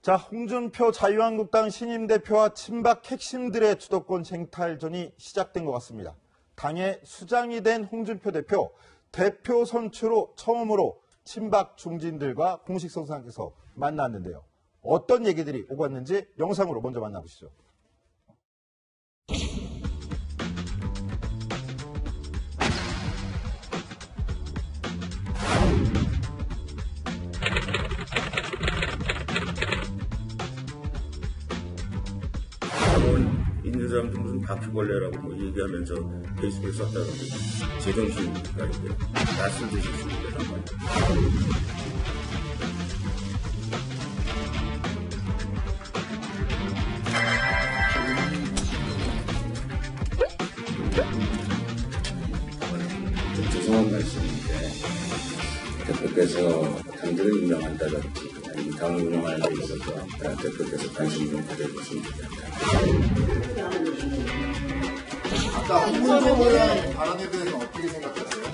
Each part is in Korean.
자, 홍준표 자유한국당 신임 대표와 친박 핵심들의 주도권 쟁탈전이 시작된 것 같습니다. 당의 수장이 된 홍준표 대표 선출로 처음으로 친박 중진들과 공식 성상에서 만났는데요. 어떤 얘기들이 오고 왔는지 영상으로 먼저 만나보시죠. 있는 사람들 무슨 바퀴벌레라고 뭐 얘기하면서 페이스북에 썼다는데 제정신이니까 이게 낯을 드실 수 있단 말이에요. 죄송한 말씀인데 대표께서 당직을 임명한다든지 아니면 당을 운영하는 데 있어서 대표께서 관심 좀 가져주시면 좋겠다. 아까 홍문종 의원 발언에 대해서 어떻게 생각하세요?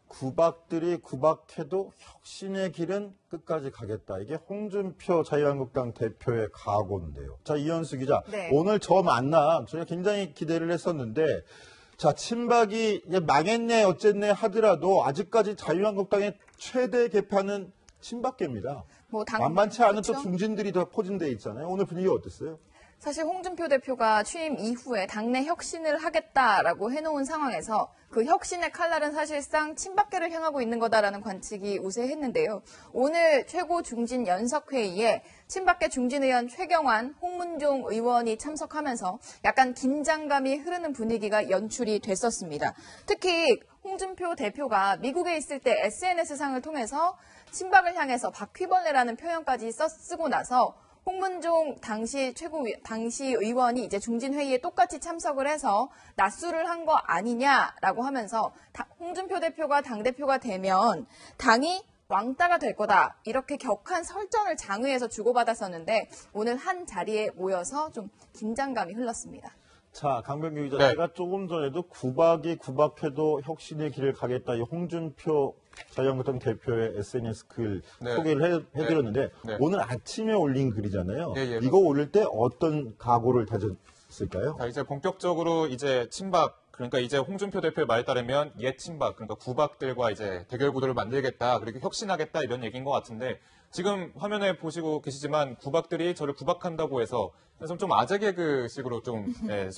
구박들이 구박해도 혁신의 길은 끝까지 가겠다. 이게 홍준표 자유한국당 대표의 각오인데요. 자, 이현수 기자. 네. 오늘 저 만남 저희가 굉장히 기대를 했었는데 자, 친박이 망했네 어쨌네 하더라도 아직까지 자유한국당의 최대 개파는 친박계입니다. 만만치 않은 그렇죠? 또 중진들이 더 포진되어 있잖아요. 오늘 분위기 어땠어요? 사실 홍준표 대표가 취임 이후에 당내 혁신을 하겠다라고 해놓은 상황에서 그 혁신의 칼날은 사실상 친박계를 향하고 있는 거다라는 관측이 우세했는데요. 오늘 최고 중진 연석회의에 친박계 중진 의원 최경환, 홍문종 의원이 참석하면서 약간 긴장감이 흐르는 분위기가 연출이 됐었습니다. 특히 홍준표 대표가 미국에 있을 때 SNS상을 통해서 친박을 향해서 바퀴벌레라는 표현까지 쓰고 나서 홍문종 당시 의원이 이제 중진회의에 똑같이 참석을 해서 낮술을 한 거 아니냐라고 하면서 홍준표 대표가 당대표가 되면 당이 왕따가 될 거다. 이렇게 격한 설전을 장외에서 주고받았었는데 오늘 한 자리에 모여서 좀 긴장감이 흘렀습니다. 자, 강병규 기자, 네. 제가 조금 전에도 구박이 구박해도 혁신의 길을 가겠다. 이 홍준표 자유한국당 대표의 SNS 글 네. 소개를 해드렸는데 네. 오늘 아침에 올린 글이잖아요. 예. 이거 올릴 때 어떤 각오를 다졌을까요? 자, 이제 본격적으로 이제 친박, 그러니까 이제 홍준표 대표의 말에 따르면 옛 친박, 그러니까 구박들과 이제 대결 구도를 만들겠다, 그리고 혁신하겠다 이런 얘기인 것 같은데 지금 화면에 보시고 계시지만 구박들이 저를 구박한다고 해서 좀 아재 개그식으로 좀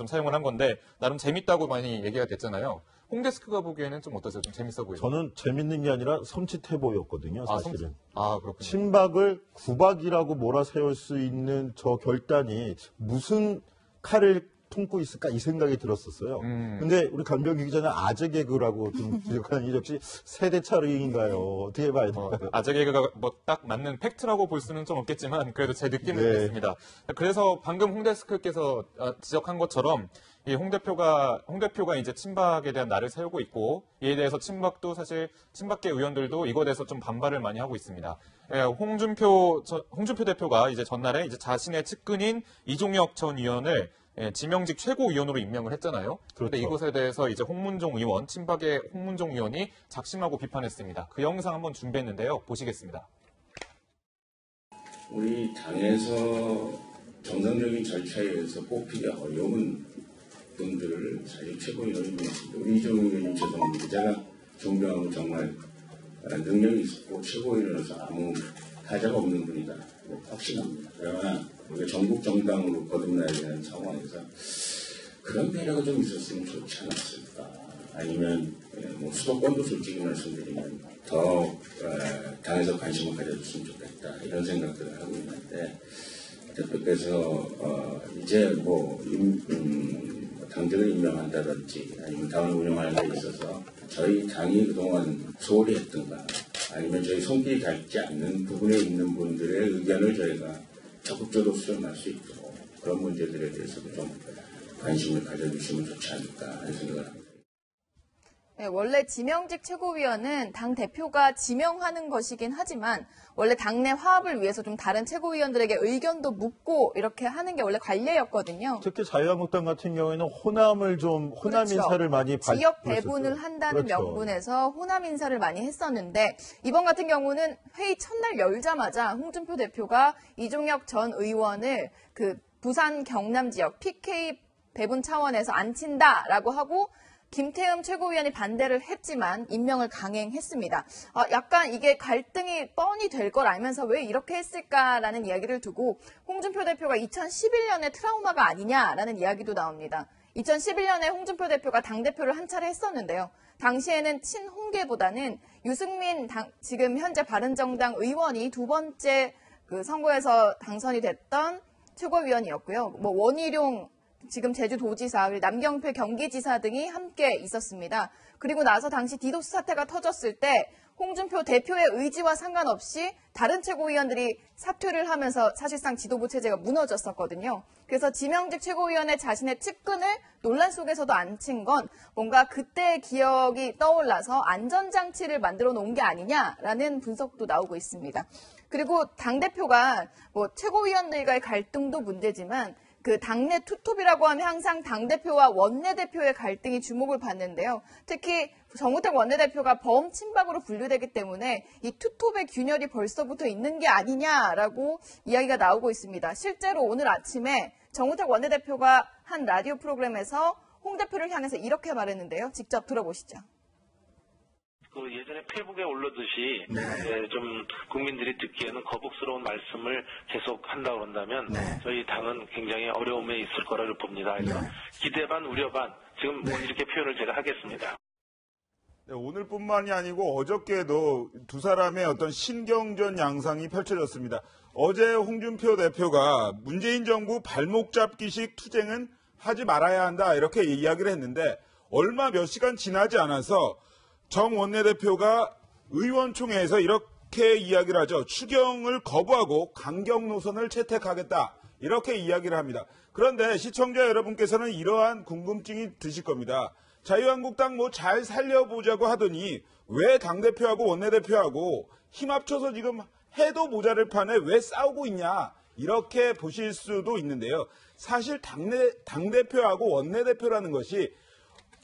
사용을 한 건데 나름 재밌다고 많이 얘기가 됐잖아요. 홍데스크가 보기에는 좀 어떠세요? 좀 재밌어 보여요? 저는 재밌는 게 아니라 섬찟해 보였거든요, 사실은. 그렇군요. 친박을 구박이라고 몰아세울 수 있는 저 결단이 무슨 칼을 품고 있을까 이 생각이 들었었어요. 근데 우리 강병규 기자는 아재 개그라고 좀 지적하는 이 역시 세대 차이인가요? 어떻게 봐야 될까요? 아재 개그가 뭐 딱 맞는 팩트라고 볼 수는 좀 없겠지만 그래도 제 느낌은 네. 그렇습니다. 그래서 방금 홍 데스크께서 지적한 것처럼 이 홍 대표가 이제 친박에 대한 날을 세우고 있고 이에 대해서 친박도 사실 친박계 의원들도 이거에 대해서 좀 반발을 많이 하고 있습니다. 홍준표 대표가 이제 전날에 이제 자신의 측근인 이종혁 전 의원을 지명직 최고위원으로 임명을 했잖아요. 그런데 그렇죠. 이것에 대해서 이제 홍문종 의원, 친박의 홍문종 의원이 작심하고 비판했습니다. 그 영상 한번 준비했는데요. 보시겠습니다. 우리 당에서 정상적인 절차에 의해서 뽑히기 어려운 분들을 사실 최고위원이 있습니다. 우리 이종혁 의원님 죄송합니다. 제가 존경하고 정말 능력이 있고 최고위원으로서 아무 가자가 없는 분이다. 확신합니다. 그러나 우리가 전국 정당으로 거듭나야 되는 상황에서 그런 배려가 좀 있었으면 좋지 않았을까. 아니면 뭐 수도권도 솔직히 말씀드리면 더 당에서 관심을 가져줬으면 좋겠다. 이런 생각들을 하고 있는데 대표께서 이제 뭐 당직을 임명한다든지 아니면 당을 운영하는 데 있어서 저희 당이 그동안 소홀히 했던가 아니면 저희 손길이 닿지 않는 부분에 있는 분들의 의견을 저희가 적극적으로 수렴할 수 있도록 그런 문제들에 대해서도 좀 관심을 가져주시면 좋지 않을까 하는 생각을 합니다. 네, 원래 지명직 최고위원은 당 대표가 지명하는 것이긴 하지만 원래 당내 화합을 위해서 좀 다른 최고위원들에게 의견도 묻고 이렇게 하는 게 원래 관례였거든요. 특히 자유한국당 같은 경우에는 호남 그렇죠. 인사를 많이 지역 배분을 한다는 그렇죠. 명분에서 호남 인사를 많이 했었는데 이번 같은 경우는 회의 첫날 열자마자 홍준표 대표가 이종혁 전 의원을 그 부산 경남 지역 PK 배분 차원에서 안 친다라고 하고 김태흠 최고위원이 반대를 했지만 임명을 강행했습니다. 약간 이게 갈등이 뻔히 될 걸 알면서 왜 이렇게 했을까라는 이야기를 두고 홍준표 대표가 2011년에 트라우마가 아니냐라는 이야기도 나옵니다. 2011년에 홍준표 대표가 당대표를 한 차례 했었는데요. 당시에는 친홍계보다는 유승민 지금 현재 바른정당 의원이 두 번째 그 선거에서 당선이 됐던 최고위원이었고요. 뭐 원희룡 지금 제주도지사, 그리고 남경필 경기지사 등이 함께 있었습니다. 그리고 나서 당시 디도스 사태가 터졌을 때 홍준표 대표의 의지와 상관없이 다른 최고위원들이 사퇴를 하면서 사실상 지도부 체제가 무너졌었거든요. 그래서 지명직 최고위원의 자신의 측근을 논란 속에서도 안 친 건 뭔가 그때의 기억이 떠올라서 안전장치를 만들어 놓은 게 아니냐라는 분석도 나오고 있습니다. 그리고 당대표가 뭐 최고위원들과의 갈등도 문제지만 그 당내 투톱이라고 하면 항상 당대표와 원내대표의 갈등이 주목을 받는데요. 특히 정우택 원내대표가 범친박으로 분류되기 때문에 이 투톱의 균열이 벌써부터 있는 게 아니냐라고 이야기가 나오고 있습니다. 실제로 오늘 아침에 정우택 원내대표가 한 라디오 프로그램에서 홍 대표를 향해서 이렇게 말했는데요. 직접 들어보시죠. 그 예전에 페이북에 올려듯이 좀 국민들이 듣기에는 거북스러운 말씀을 계속 한다고 그런다면 저희 당은 굉장히 어려움에 있을 거라고 봅니다. 그래서 기대 반 우려 반 지금 이렇게 표현을 제가 하겠습니다. 네, 오늘뿐만이 아니고 어저께도 두 사람의 어떤 신경전 양상이 펼쳐졌습니다. 어제 홍준표 대표가 문재인 정부 발목 잡기식 투쟁은 하지 말아야 한다 이렇게 이야기를 했는데 얼마 몇 시간 지나지 않아서 정 원내대표가 의원총회에서 이렇게 이야기를 하죠. 추경을 거부하고 강경 노선을 채택하겠다. 이렇게 이야기를 합니다. 그런데 시청자 여러분께서는 이러한 궁금증이 드실 겁니다. 자유한국당 뭐 잘 살려보자고 하더니 왜 당대표하고 원내대표하고 힘 합쳐서 지금 해도 모자랄 판에 왜 싸우고 있냐. 이렇게 보실 수도 있는데요. 사실 당대표하고 원내대표라는 것이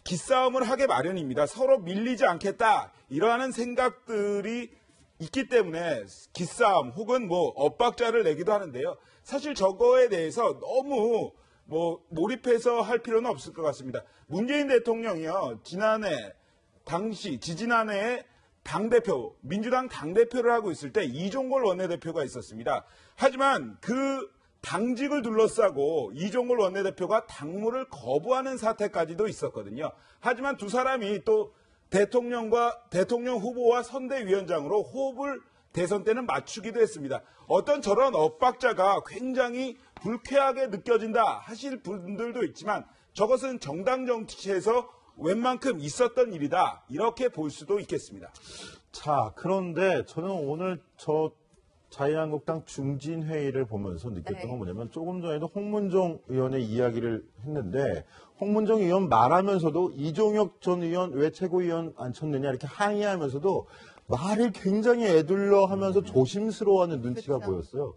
기싸움을 하게 마련입니다. 서로 밀리지 않겠다. 이러한 생각들이 있기 때문에 기싸움 혹은 뭐 엇박자를 내기도 하는데요. 사실 저거에 대해서 너무 몰입해서 할 필요는 없을 것 같습니다. 문재인 대통령이요. 지지난해에 당대표, 민주당 당대표를 하고 있을 때 이종걸 원내대표가 있었습니다. 하지만 그 당직을 둘러싸고 이종걸 원내대표가 당무를 거부하는 사태까지도 있었거든요. 하지만 두 사람이 또 대통령 후보와 선대위원장으로 호흡을 대선 때는 맞추기도 했습니다. 어떤 저런 엇박자가 굉장히 불쾌하게 느껴진다 하실 분들도 있지만 저것은 정당 정치에서 웬만큼 있었던 일이다. 이렇게 볼 수도 있겠습니다. 자, 그런데 저는 오늘 자유한국당 중진회의를 보면서 느꼈던 건 뭐냐면 조금 전에도 홍문종 의원의 이야기를 했는데 홍문종 의원 말하면서도 이종혁 전 의원 왜 최고위원 안 쳤느냐 이렇게 항의하면서도 말을 굉장히 애둘러 하면서 조심스러워하는 눈치가 보였어요.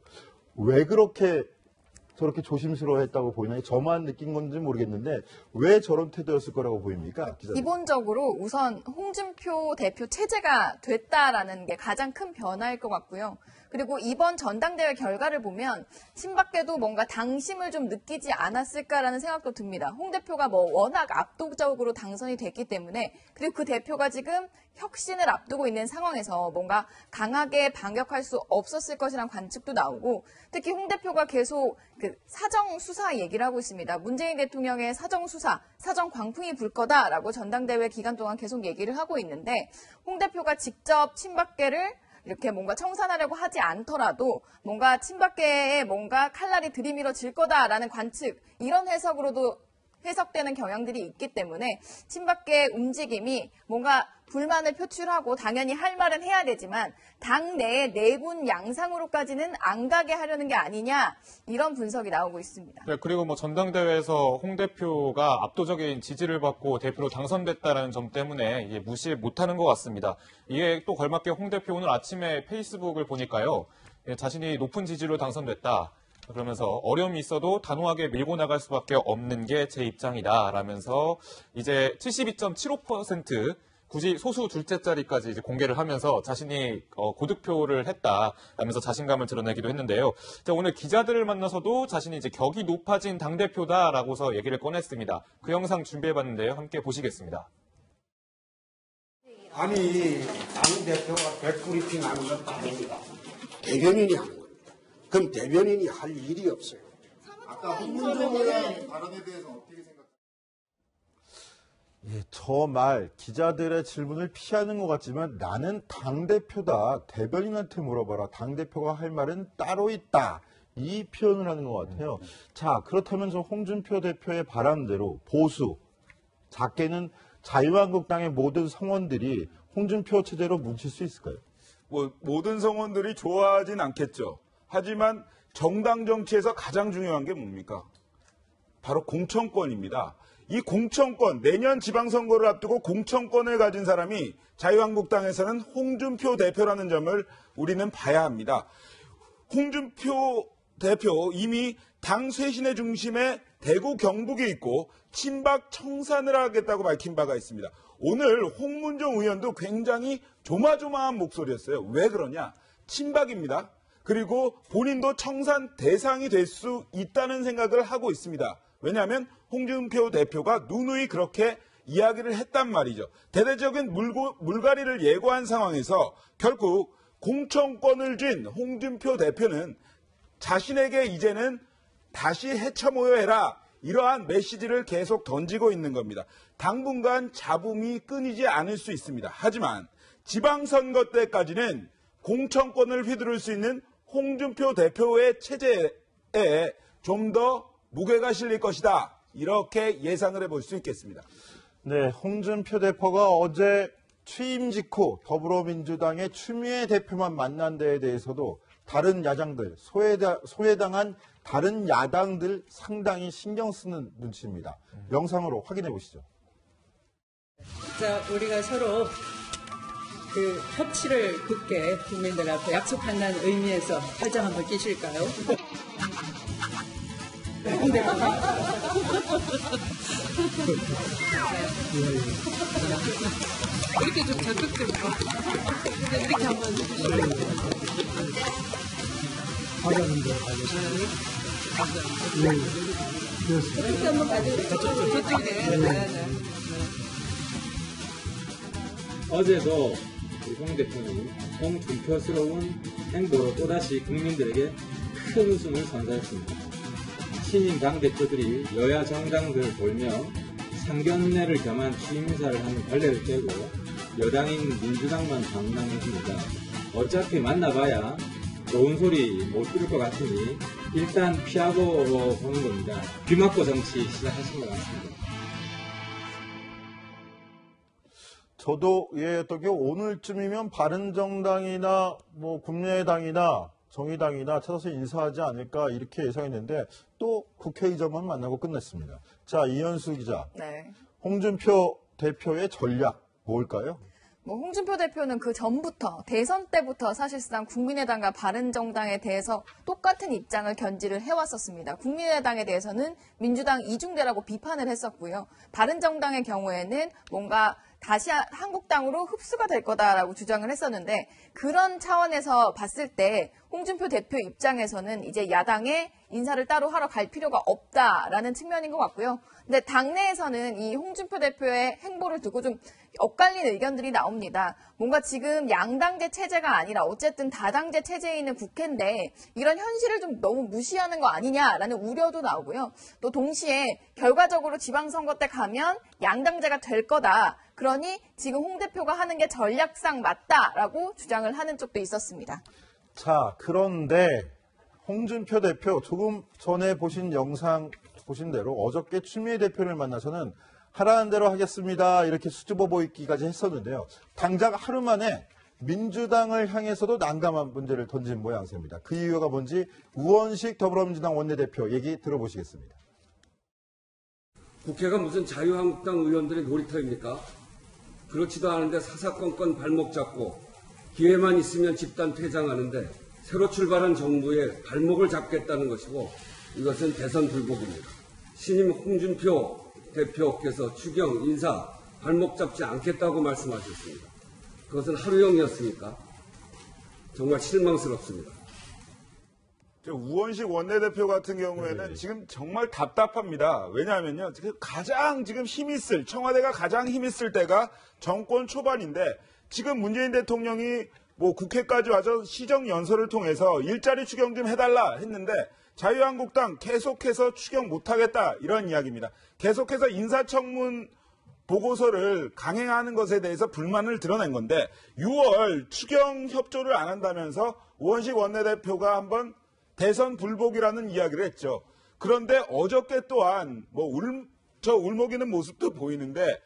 왜 저렇게 조심스러워했다고 보이나요? 저만 느낀 건지 모르겠는데 왜 저런 태도였을 거라고 보입니까? 기자님? 기본적으로 우선 홍준표 대표 체제가 됐다라는 게 가장 큰 변화일 것 같고요. 그리고 이번 전당대회 결과를 보면 친박계도 뭔가 당심을 좀 느끼지 않았을까라는 생각도 듭니다. 홍 대표가 워낙 압도적으로 당선이 됐기 때문에 그리고 그 대표가 지금 혁신을 앞두고 있는 상황에서 뭔가 강하게 반격할 수 없었을 것이라는 관측도 나오고 특히 홍 대표가 계속 그 사정 수사 얘기를 하고 있습니다. 문재인 대통령의 사정 수사, 사정 광풍이 불 거다라고 전당대회 기간 동안 계속 얘기를 하고 있는데 홍 대표가 직접 친박계를 이렇게 뭔가 청산하려고 하지 않더라도 뭔가 친박계에 뭔가 칼날이 들이밀어질 거다라는 관측 이런 해석으로도 해석되는 경향들이 있기 때문에 친박계의 움직임이 뭔가 불만을 표출하고 당연히 할 말은 해야 되지만 당내의 내분 양상으로까지는 안 가게 하려는 게 아니냐 이런 분석이 나오고 있습니다. 네, 그리고 뭐 전당대회에서 홍 대표가 압도적인 지지를 받고 대표로 당선됐다는 점 때문에 이게 무시 못하는 것 같습니다. 이에 또 걸맞게 홍 대표 오늘 아침에 페이스북을 보니까요. 자신이 높은 지지로 당선됐다. 그러면서 어려움이 있어도 단호하게 밀고 나갈 수밖에 없는 게 제 입장이다. 라면서 이제 72.75% 굳이 소수 둘째 자리까지 이제 공개를 하면서 자신이 고득표를 했다. 라면서 자신감을 드러내기도 했는데요. 자, 오늘 기자들을 만나서도 자신이 이제 격이 높아진 당대표다라고서 얘기를 꺼냈습니다. 그 영상 준비해봤는데요. 함께 보시겠습니다. 아니, 당대표가 백브리핑 하는 것도 아닙니다. 대변인이 하는 겁니다. 그럼 대변인이 할 일이 없어요. 아까 홍문종 의원 발언에 대해서 어떻게 생각하세요? 예, 저 말 기자들의 질문을 피하는 것 같지만 나는 당대표다. 대변인한테 물어봐라. 당대표가 할 말은 따로 있다. 이 표현을 하는 것 같아요. 자, 그렇다면 저 홍준표 대표의 바람대로 보수, 작게는 자유한국당의 모든 성원들이 홍준표 체제로 뭉칠 수 있을까요? 뭐 모든 성원들이 좋아하진 않겠죠. 하지만 정당 정치에서 가장 중요한 게 뭡니까? 바로 공천권입니다. 이 공천권, 내년 지방선거를 앞두고 공천권을 가진 사람이 자유한국당에서는 홍준표 대표라는 점을 우리는 봐야 합니다. 홍준표 대표 이미 당 쇄신의 중심에 대구 경북에 있고 친박 청산을 하겠다고 밝힌 바가 있습니다. 오늘 홍문종 의원도 굉장히 조마조마한 목소리였어요. 왜 그러냐? 친박입니다. 그리고 본인도 청산 대상이 될 수 있다는 생각을 하고 있습니다. 왜냐하면 홍준표 대표가 누누이 그렇게 이야기를 했단 말이죠. 대대적인 물갈이를 예고한 상황에서 결국 공천권을 쥔 홍준표 대표는 자신에게 이제는 다시 해쳐모여 해라. 이러한 메시지를 계속 던지고 있는 겁니다. 당분간 잡음이 끊이지 않을 수 있습니다. 하지만 지방선거 때까지는 공천권을 휘두를 수 있는 홍준표 대표의 체제에 좀 더 무게가 실릴 것이다. 이렇게 예상을 해볼 수 있겠습니다. 네, 홍준표 대표가 어제 취임 직후 더불어민주당의 추미애 대표만 만난 데에 대해서도 다른 야당들, 소외당한 다른 야당들 상당히 신경 쓰는 눈치입니다. 영상으로 확인해 보시죠. 자, 우리가 서로 그 협치를 굳게 국민들 앞에 약속한다는 의미에서 팔짱 한번 끼실까요? 이렇게 좀 적극적으로 이렇게 한번 해주시면 이렇게 한번 가져주세요. 저쪽에. 어제도 우리 홍 대표는 홍준표스러운 행보로 또다시 국민들에게 큰 웃음을 선사했습니다. 신임 당대표들이 여야 정당들을 돌며 상견례를 겸한 취임 인사를 하는 관례를 깨고 여당인 민주당만 방문했습니다. 어차피 만나봐야 좋은 소리 못 들을 것 같으니 일단 피하고 보는 겁니다. 귀 막고 정치 시작하신 것 같습니다. 저도 어떻게 오늘쯤이면 바른정당이나 뭐 국민의당이나 정의당이나 찾아서 인사하지 않을까 이렇게 예상했는데 또 국회의장만 만나고 끝냈습니다. 자, 이현수 기자. 네. 홍준표 대표의 전략 뭘까요? 홍준표 대표는 그 전부터 대선 때부터 사실상 국민의당과 바른정당에 대해서 똑같은 입장을 견지를 해왔었습니다. 국민의당에 대해서는 민주당 이중대라고 비판을 했었고요. 바른정당의 경우에는 뭔가 다시 한국당으로 흡수가 될 거다라고 주장을 했었는데 그런 차원에서 봤을 때 홍준표 대표 입장에서는 이제 야당에 인사를 따로 하러 갈 필요가 없다라는 측면인 것 같고요. 근데 당내에서는 이 홍준표 대표의 행보를 두고 좀 엇갈린 의견들이 나옵니다. 뭔가 지금 양당제 체제가 아니라 어쨌든 다당제 체제에 있는 국회인데 이런 현실을 좀 너무 무시하는 거 아니냐라는 우려도 나오고요. 또 동시에 결과적으로 지방선거 때 가면 양당제가 될 거다. 그러니 지금 홍 대표가 하는 게 전략상 맞다라고 주장을 하는 쪽도 있었습니다. 자, 그런데 홍준표 대표 조금 전에 보신 영상 보신 대로 어저께 추미애 대표를 만나서는 하라는 대로 하겠습니다. 이렇게 수줍어 보이기까지 했었는데요. 당장 하루 만에 민주당을 향해서도 난감한 문제를 던진 모양새입니다. 그 이유가 뭔지 우원식 더불어민주당 원내대표 얘기 들어보시겠습니다. 국회가 무슨 자유한국당 의원들의 놀이터입니까? 그렇지도 않은데 사사건건 발목 잡고 기회만 있으면 집단 퇴장하는데 새로 출발한 정부의 발목을 잡겠다는 것이고 이것은 대선 불복입니다. 신임 홍준표 대표께서 추경, 인사, 발목 잡지 않겠다고 말씀하셨습니다. 그것은 하루영이었습니까? 정말 실망스럽습니다. 우원식 원내대표 같은 경우에는 지금 정말 답답합니다. 왜냐하면요, 가장 지금 청와대가 가장 힘이 쓸 때가 정권 초반인데, 지금 문재인 대통령이 뭐 국회까지 와서 시정연설을 통해서 일자리 추경 좀 해달라 했는데, 자유한국당 계속해서 추경 못하겠다, 이런 이야기입니다. 계속해서 인사청문 보고서를 강행하는 것에 대해서 불만을 드러낸 건데, 6월 추경 협조를 안 한다면서 우원식 원내대표가 한번 대선 불복이라는 이야기를 했죠. 그런데 어저께 또한 저 울먹이는 모습도 보이는데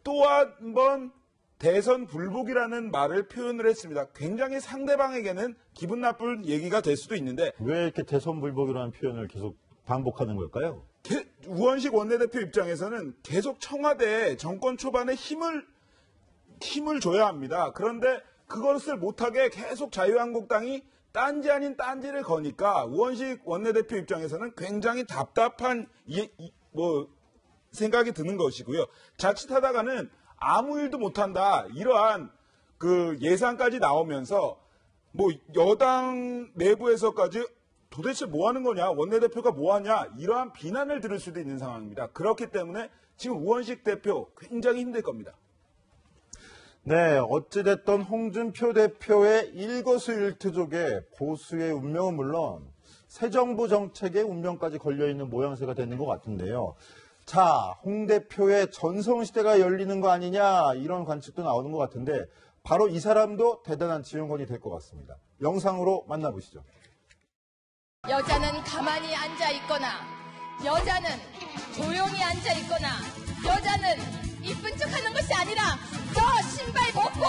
또 한 번 대선 불복이라는 말을 표현을 했습니다. 굉장히 상대방에게는 기분 나쁜 얘기가 될 수도 있는데 왜 이렇게 대선 불복이라는 표현을 계속 반복하는 걸까요? 우원식 원내대표 입장에서는 계속 청와대에 정권 초반에 힘을 줘야 합니다. 그런데 그것을 못하게 계속 자유한국당이 딴지 아닌 딴지를 거니까 우원식 원내대표 입장에서는 굉장히 답답한 생각이 드는 것이고요. 자칫하다가는 아무 일도 못한다, 이러한 그 예상까지 나오면서 여당 내부에서까지 도대체 뭐 하는 거냐, 원내대표가 뭐 하냐, 이러한 비난을 들을 수도 있는 상황입니다. 그렇기 때문에 지금 우원식 대표 굉장히 힘들 겁니다. 네, 어찌됐던 홍준표 대표의 일거수일투족에 보수의 운명은 물론 새 정부 정책의 운명까지 걸려있는 모양새가 되는 것 같은데요. 자, 홍 대표의 전성시대가 열리는 거 아니냐, 이런 관측도 나오는 것 같은데 바로 이 사람도 대단한 지원권이 될 것 같습니다. 영상으로 만나보시죠. 여자는 가만히 앉아 있거나, 여자는 조용히 앉아 있거나, 여자는 이쁜 척 하는 것이 아니라 저 신발 벗고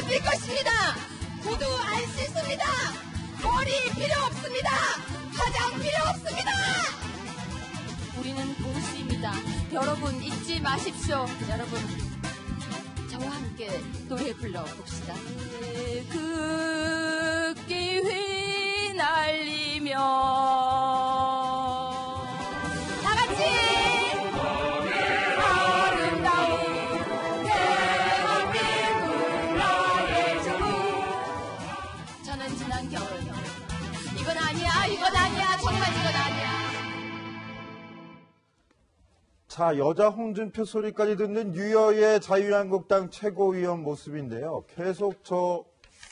뛸 것입니다. 구두 안 씻습니다. 머리 필요 없습니다. 화장 필요 없습니다. 우리는 보수입니다. 여러분 잊지 마십시오. 여러분 저와 함께 노래 불러봅시다. 극기 휘날리며 다 같이 아름다운 대한민국 나의 주. 저는 지난 겨울 이건 아니야 정말 이건 아니야. 자, 여자 홍준표 소리까지 듣는 유여의 자유한국당 최고위원 모습인데요. 계속 저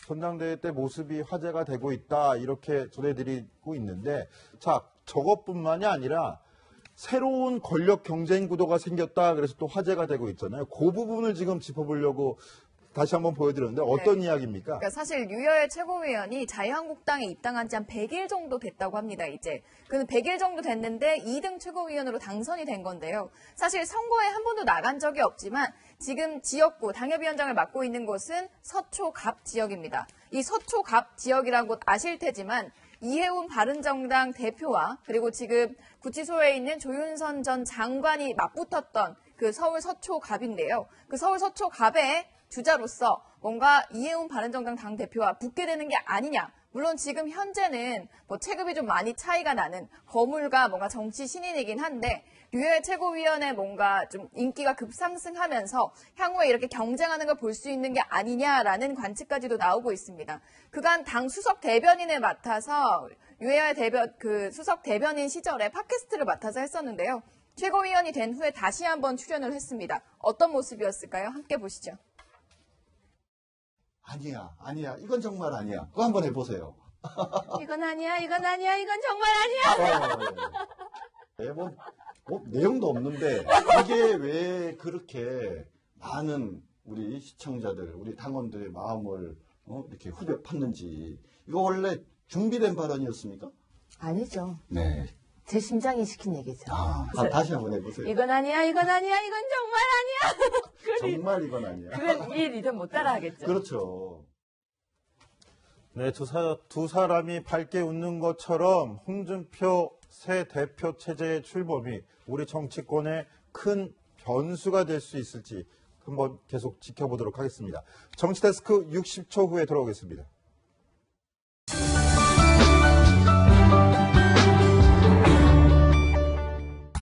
전당대회 때 모습이 화제가 되고 있다, 이렇게 전해드리고 있는데, 자, 저것뿐만이 아니라 새로운 권력 경쟁 구도가 생겼다, 그래서 또 화제가 되고 있잖아요. 그 부분을 지금 짚어보려고 다시 한번 보여드렸는데 어떤 이야기입니까? 그러니까 사실 유여의 최고위원이 자유한국당에 입당한 지 한 100일 정도 됐다고 합니다, 이제. 그 100일 정도 됐는데 2등 최고위원으로 당선이 된 건데요. 사실 선거에 한 번도 나간 적이 없지만 지금 지역구 당협위원장을 맡고 있는 곳은 서초갑 지역입니다. 이 서초갑 지역이란 곳 아실 테지만 이해운 바른정당 대표와 그리고 지금 구치소에 있는 조윤선 전 장관이 맞붙었던 그 서울 서초갑인데요. 그 서울 서초갑의 주자로서 뭔가 이해운 바른정당 당대표와 붙게 되는 게 아니냐. 물론 지금 현재는 체급이 좀 많이 차이가 나는 거물과 뭔가 정치 신인이긴 한데 유여의 최고위원회 뭔가 좀 인기가 급상승하면서 향후에 이렇게 경쟁하는 걸 볼 수 있는 게 아니냐라는 관측까지도 나오고 있습니다. 그간 당 수석 대변인을 맡아서 유여의 수석 대변인 시절에 팟캐스트를 맡아서 했었는데요. 최고위원이 된 후에 다시 한번 출연을 했습니다. 어떤 모습이었을까요? 함께 보시죠. 아니야. 이건 정말 아니야. 그거 한번 해보세요. 이건 아니야. 이건 정말 아니야. 내용도 없는데 이게 왜 그렇게 많은 우리 시청자들, 우리 당원들의 마음을 이렇게 후벼 팠는지. 이거 원래 준비된 발언이었습니까? 아니죠. 네. 제 심장이 시킨 얘기죠. 다시 한번 해보세요. 이건 아니야, 이건 아니야, 이건 정말 아니야. 정말 이건 아니야. 그런 이 리듬 못 따라하겠죠. 그렇죠. 네, 두 사람이 밝게 웃는 것처럼 홍준표 새 대표 체제의 출범이 우리 정치권에 큰 변수가 될 수 있을지 한번 계속 지켜보도록 하겠습니다. 정치데스크 60초 후에 돌아오겠습니다.